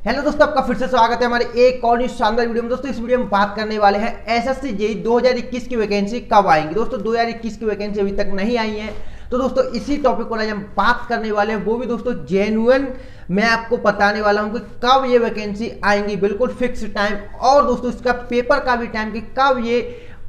Hello दोस्तों, आपका फिर से स्वागत है हमारे एक और शानदार वीडियो में। दोस्तों इस वीडियो में बात करने वाले हैं एसएससी जेईई 2021 की वैकेंसी कब आएंगी। दोस्तों 2021 की वैकेंसी अभी तक नहीं आई है, तो दोस्तों इसी टॉपिक पर आज हम बात करने वाले हैं, वो भी दोस्तों जेन्युइन मैं आपको बताने वाला हूं कि कब ये वैकेंसी आएंगी, बिल्कुल फिक्स टाइम। और दोस्तों इसका पेपर का भी टाइम कि कब ये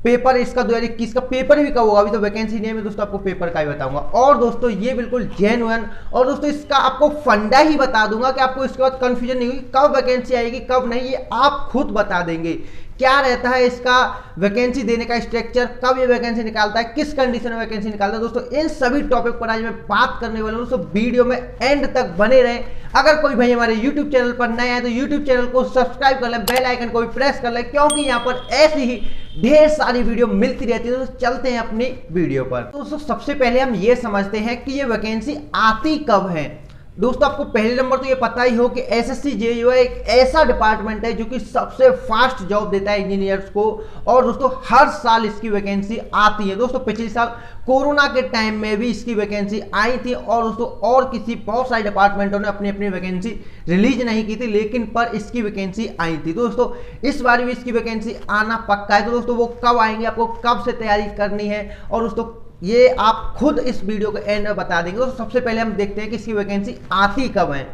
पेपर, इसका 2021 का पेपर भी कब होगा। अभी तो वैकेंसी नहीं है, मैं दोस्तों आपको पेपर का ही बताऊंगा। और दोस्तों ये बिल्कुल जेन्युइन, और दोस्तों इसका आपको फंडा ही बता दूंगा कि आपको इसके बाद कंफ्यूजन नहीं होगी कब वैकेंसी आएगी कब नहीं, ये आप खुद बता देंगे। क्या रहता है इसका वैकेंसी देने का स्ट्रक्चर, कब ये वैकेंसी निकालता है, किस कंडीशन में वैकेंसी निकालता है। दोस्तों इन सभी टॉपिक पर आज मैं बात करने वाला हूं। दोस्तों वीडियो में एंड तक बने रहें। अगर कोई भाई हमारे यूट्यूब चैनल पर नया है तो यूट्यूब चैनल को सब्सक्राइब कर ले, बेल आइकन को भी प्रेस कर ले, क्योंकि यहाँ पर ऐसी ही ढेर सारी वीडियो मिलती रहती है। तो चलते हैं अपनी वीडियो पर। तो दोस्तों सबसे पहले हम ये समझते हैं कि ये वैकेंसी आती कब है। दोस्तों आपको पहले नंबर तो ये पता ही हो कि एसएससी जेईई एक ऐसा डिपार्टमेंट है जो कि सबसे फास्ट जॉब देता है इंजीनियर्स को, और दोस्तों हर साल इसकी वैकेंसी आती है। दोस्तों पिछले साल कोरोना के टाइम में भी इसकी वैकेंसी आई थी, और दोस्तों और किसी बहुत सारे डिपार्टमेंटों ने अपनी अपनी वैकेंसी रिलीज नहीं की थी, लेकिन पर इसकी वैकेंसी आई थी। दोस्तों इस बार भी इसकी वैकेंसी आना पक्का है। तो दोस्तों वो कब आएंगे, आपको कब से तैयारी करनी है, और दोस्तों ये आप खुद इस वीडियो के एंड में बता देंगे। तो सबसे पहले हम देखते हैं कि इसकी वैकेंसी आती कब है।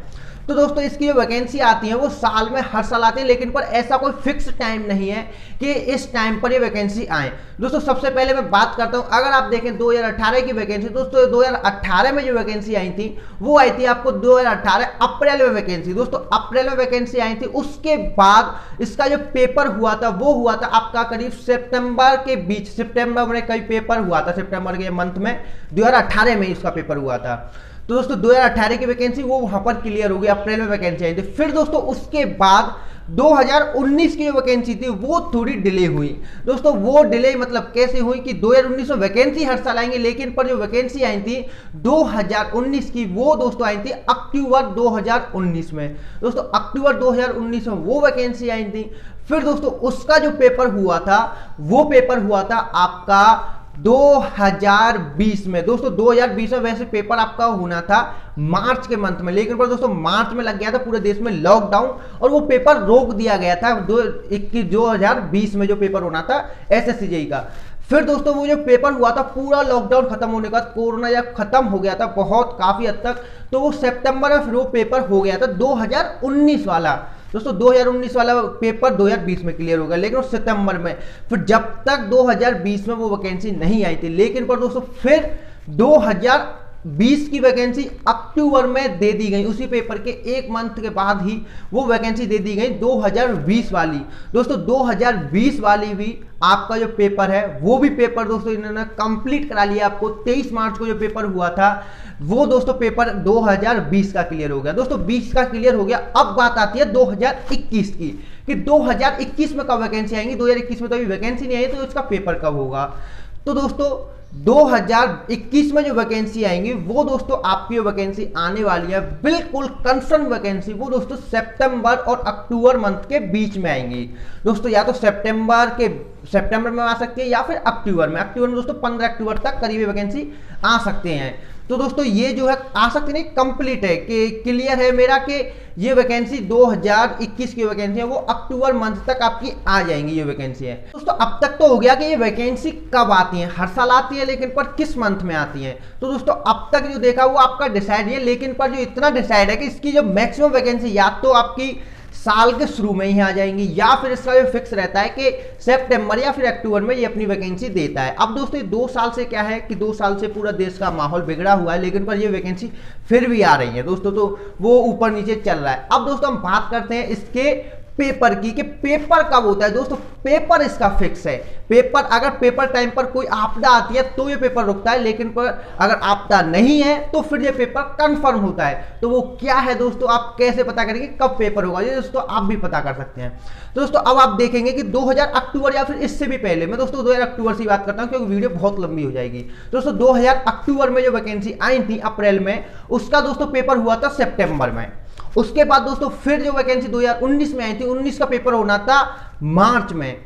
तो दोस्तों इसकी जो वैकेंसी आती है वो साल में हर साल आती है, लेकिन पर ऐसा कोई फिक्स टाइम नहीं है कि इस टाइम पर ये वैकेंसी आए। दोस्तों सबसे पहले मैं बात करता हूं, अगर आप देखें 2018 की वैकेंसी, दोस्तों 2018 में जो वैकेंसी आई थी वो आई थी आपको 2018 अप्रैल में वैकेंसी। दोस्तों अप्रैल में वैकेंसी आई थी, उसके बाद इसका जो पेपर हुआ था वो हुआ था आपका करीब सितंबर के बीच, सितंबर में कई पेपर हुआ था, सितंबर के मंथ में 2018 में इसका पेपर हुआ था। तो दोस्तों 2018 की वैकेंसी वो वहां पर क्लियर हो गई, अप्रैल में वैकेंसी आई थी। फिर दोस्तों उसके बाद 2019 की जो वैकेंसी थी वो थोड़ी डिले हुई। दोस्तों वो डिले मतलब कैसे हुई कि 2019 में वैकेंसी हर साल आएंगे, लेकिन पर जो वैकेंसी आई थी 2019 की वो दोस्तों आई थी अक्टूबर 2019 में। दोस्तों अक्टूबर 2019 में वो वैकेंसी आई थी। फिर दोस्तों उसका जो पेपर हुआ था वो पेपर हुआ था आपका 2020 में। दोस्तों 2020 में वैसे पेपर आपका होना था मार्च के मंथ में, लेकिन पर दोस्तों मार्च में लग गया था पूरे देश में लॉकडाउन, और वो पेपर रोक दिया गया था 2020 में जो पेपर होना था एसएससी जेईई का। फिर दोस्तों वो जो पेपर हुआ था पूरा लॉकडाउन खत्म होने का, कोरोना जब खत्म हो गया था बहुत काफी हद तक, तो वो सितंबर में फिर वो पेपर हो गया था 2019 वाला। दोस्तों 2019 वाला पेपर 2020 में क्लियर होगा, लेकिन उस सितंबर में। फिर जब तक 2020 में वो वैकेंसी नहीं आई थी, लेकिन पर दोस्तों फिर 2020 की वैकेंसी अक्टूबर में दे दी गई, उसी पेपर के एक मंथ के बाद ही वो वैकेंसी दे दी गई 2020 वाली। दोस्तों 2020 वाली भी आपका जो पेपर है वो भी पेपर दोस्तों इन्होंने कंप्लीट करा लिया। आपको 23 मार्च को जो पेपर हुआ था वो दोस्तों पेपर 2020 का क्लियर हो गया। दोस्तों 20 का क्लियर हो गया। अब बात आती है 2021 की कि 2021 में कब वैकेंसी आएंगी। 2021 में तो अभी वैकेंसी नहीं आई, तो इसका पेपर कब होगा। तो दोस्तों 2021 में जो वैकेंसी आएंगी वो दोस्तों आपकी वैकेंसी आने वाली है बिल्कुल कंफर्म वैकेंसी, वो दोस्तों सितंबर और अक्टूबर मंथ के बीच में आएंगी। दोस्तों या तो सितंबर में आ सकती है या फिर अक्टूबर में। अक्टूबर में दोस्तों 15 अक्टूबर तक करीब वैकेंसी आ सकते हैं। तो दोस्तों ये जो है आ सकती नहीं, कंप्लीट है कि क्लियर है मेरा कि ये वैकेंसी 2021 की वैकेंसी है वो अक्टूबर मंथ तक आपकी आ जाएंगी, ये वैकेंसी है। दोस्तों अब तक तो हो गया कि ये वैकेंसी कब आती है, हर साल आती है, लेकिन पर किस मंथ में आती है। तो दोस्तों अब तक जो देखा वो आपका डिसाइड है, लेकिन पर जो इतना डिसाइड है कि इसकी जो मैक्सिमम वैकेंसी या तो आपकी साल के शुरू में ही आ जाएंगी, या फिर इसका जो फिक्स रहता है कि सितंबर या फिर अक्टूबर में ये अपनी वैकेंसी देता है। अब दोस्तों 2 साल से क्या है कि 2 साल से पूरा देश का माहौल बिगड़ा हुआ है, लेकिन पर ये वैकेंसी फिर भी आ रही है दोस्तों, तो वो ऊपर नीचे चल रहा है। अब दोस्तों हम बात करते हैं इसके पेपर की कि पेपर कब होता है। दोस्तों पेपर इसका फिक्स है। पेपर अगर पेपर टाइम पर कोई आपदा आती है तो ये पेपर रुकता है, लेकिन पर अगर आपदा नहीं है तो फिर ये पेपर कंफर्म होता है। तो वो क्या है दोस्तों, आप कैसे पता करेंगे कब पेपर होगा, ये दोस्तों आप भी पता कर सकते हैं। तो दोस्तों अब आप देखेंगे कि 2000 अक्टूबर या फिर इससे भी पहले, मैं दोस्तों 2000 अक्टूबर से बात करता हूँ क्योंकि वीडियो बहुत लंबी हो जाएगी। दोस्तों 2000 अक्टूबर में जो वैकेंसी आई थी अप्रैल में, उसका दोस्तों पेपर हुआ था सितंबर में। उसके बाद दोस्तों फिर जो वैकेंसी 2019 में आई थी, 19 का पेपर होना था मार्च में,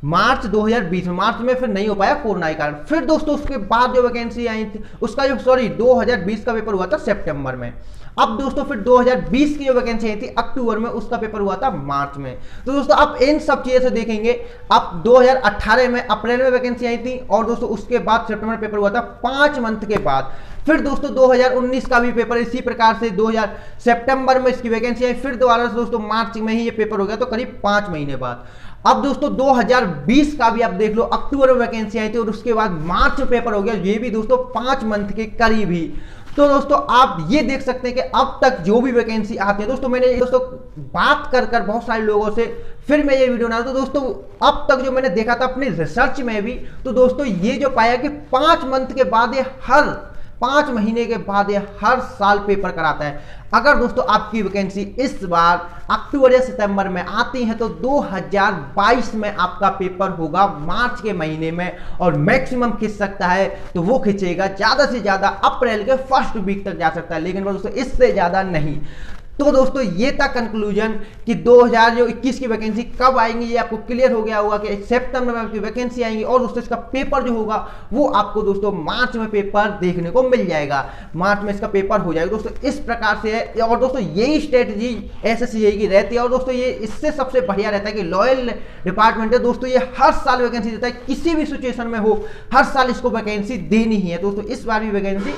मार्च 2020 में। मार्च में फिर नहीं हो पाया कोरोना के कारण। फिर दोस्तों उसके बाद जो वैकेंसी आई थी उसका जो 2020 का पेपर हुआ था सितंबर में। अब दोस्तों फिर 2020 की जो वैकेंसी आई थी अक्टूबर में, उसका पेपर हुआ था मार्च में। तो दोस्तों आप इन सब चीज़ों से देखेंगे, अब 2018 में अप्रैल में वैकेंसी आई थी, और दोस्तों उसके बाद सितंबर में पेपर हुआ था 5 मंथ के बाद। फिर दोस्तों 2019 का भी पेपर इसी प्रकार से 2000 सितंबर में इसकी वैकेंसी आई, फिर दोबारा से दोस्तों मार्च में ही ये पेपर हो गया, तो करीब 5 महीने बाद। अब दोस्तों 2020 का भी आप देख लो, अक्टूबर में वैकेंसी आई थी और उसके बाद मार्च में पेपर हो गया, ये भी दोस्तों 5 मंथ के करीब ही। तो दोस्तों आप ये देख सकते हैं कि अब तक जो भी वैकेंसी आती है, दोस्तों मैंने दोस्तों बात कर बहुत सारे लोगों से फिर मैं ये वीडियो बना, तो दोस्तों अब तक जो मैंने देखा था अपनी रिसर्च में भी, तो दोस्तों ये जो पाया कि 5 मंथ के बाद ये 5 महीने के बाद ये हर साल पेपर कराता है। अगर दोस्तों आपकी वैकेंसी इस बार अक्टूबर या सितंबर में आती है तो 2022 में आपका पेपर होगा मार्च के महीने में, और मैक्सिमम खिंच सकता है तो वो खिंचेगा ज़्यादा से ज़्यादा अप्रैल के फर्स्ट वीक तक जा सकता है, लेकिन दोस्तों इससे ज़्यादा नहीं। तो दोस्तों ये था कंक्लूजन कि 2021 की वैकेंसी कब आएंगी, ये आपको क्लियर हो गया होगा कि सितंबर में आपकी वैकेंसी आएंगी, और दोस्तों इसका पेपर जो होगा वो आपको दोस्तों मार्च में पेपर देखने को मिल जाएगा, मार्च में इसका पेपर हो जाएगा। दोस्तों इस प्रकार से है, और दोस्तों यही स्ट्रेटजी एसएससी की रहती है, और दोस्तों ये इससे सबसे बढ़िया रहता है कि लॉयल डिपार्टमेंट है दोस्तों, ये हर साल वैकेंसी देता है, किसी भी सिचुएशन में हो हर साल इसको वैकेंसी देनी ही है। दोस्तों इस बार भी वैकेंसी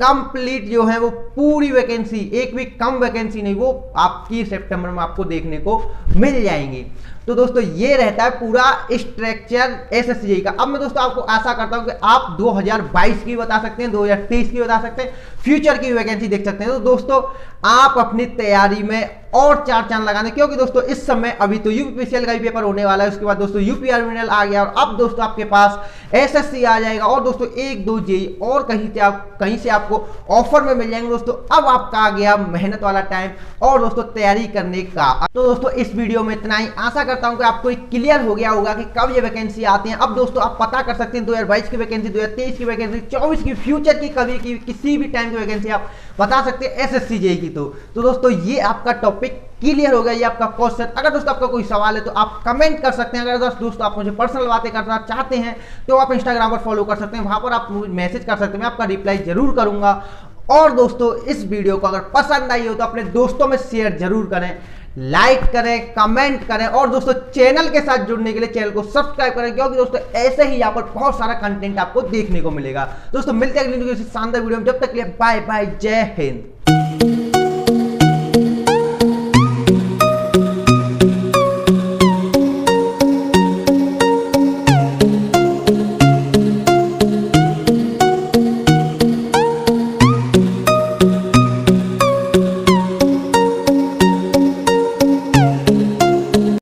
कंप्लीट जो है वो पूरी वैकेंसी, एक भी कम वैकेंसी नहीं, वो आपकी सितंबर में आपको देखने को मिल जाएंगी। तो दोस्तों ये रहता है पूरा स्ट्रक्चर एसएससी का। अब मैं दोस्तों आपको आशा करता हूं कि आप 2022 की बता सकते हैं, 2023 की बता सकते हैं, फ्यूचर की वैकेंसी देख सकते हैं। तो दोस्तों आप अपनी तैयारी में और 4 चांद लगा दें, क्योंकि दोस्तों इस समय अभी तो यूपीपीसीएल का भी पेपर होने वाला है, उसके बाद दोस्तों यूपीआरमीएल आ गया, और अब दोस्तों आपके पास एसएससी आ जाएगा, और दोस्तों 1-2 जेईई और कहीं से आपको ऑफर में मिल जाएंगे। दोस्तों अब आपका आ गया मेहनत वाला टाइम और दोस्तों तैयारी करने का। तो दोस्तों इस वीडियो में इतना ही, आशा करता हूं कि आपको क्लियर हो गया होगा कि कब ये वैकेंसी आती है। अब दोस्तों आप पता कर सकते हैं 2022 की वैकेंसी, 2023 की वैकेंसी, 24 की, फ्यूचर की, कभी की, किसी भी टाइम की वैकेंसी आप बता सकते हैं एसएससी जेईई की। तो दोस्तों ये आपका टॉपिक क्लियर हो गया, ये आपका क्वेश्चन। अगर दोस्तों आपका कोई सवाल है तो आप कमेंट कर सकते हैं। अगर दोस्तों आप मुझे पर्सनल बातें करना चाहते हैं तो आप इंस्टाग्राम पर फॉलो कर सकते हैं, वहां पर आप मैसेज कर सकते हैं, मैं आपका रिप्लाई जरूर करूंगा। और दोस्तों इस वीडियो को अगर पसंद आई हो तो अपने दोस्तों में शेयर जरूर करें, लाइक करें, कमेंट करें, और दोस्तों चैनल के साथ जुड़ने के लिए चैनल को सब्सक्राइब करें, क्योंकि दोस्तों ऐसे ही यहाँ पर बहुत सारा कंटेंट आपको देखने को मिलेगा। दोस्तों मिलते हैं अगली किसी शानदार वीडियो में, जब तक के लिए बाय बाय, जय हिंद।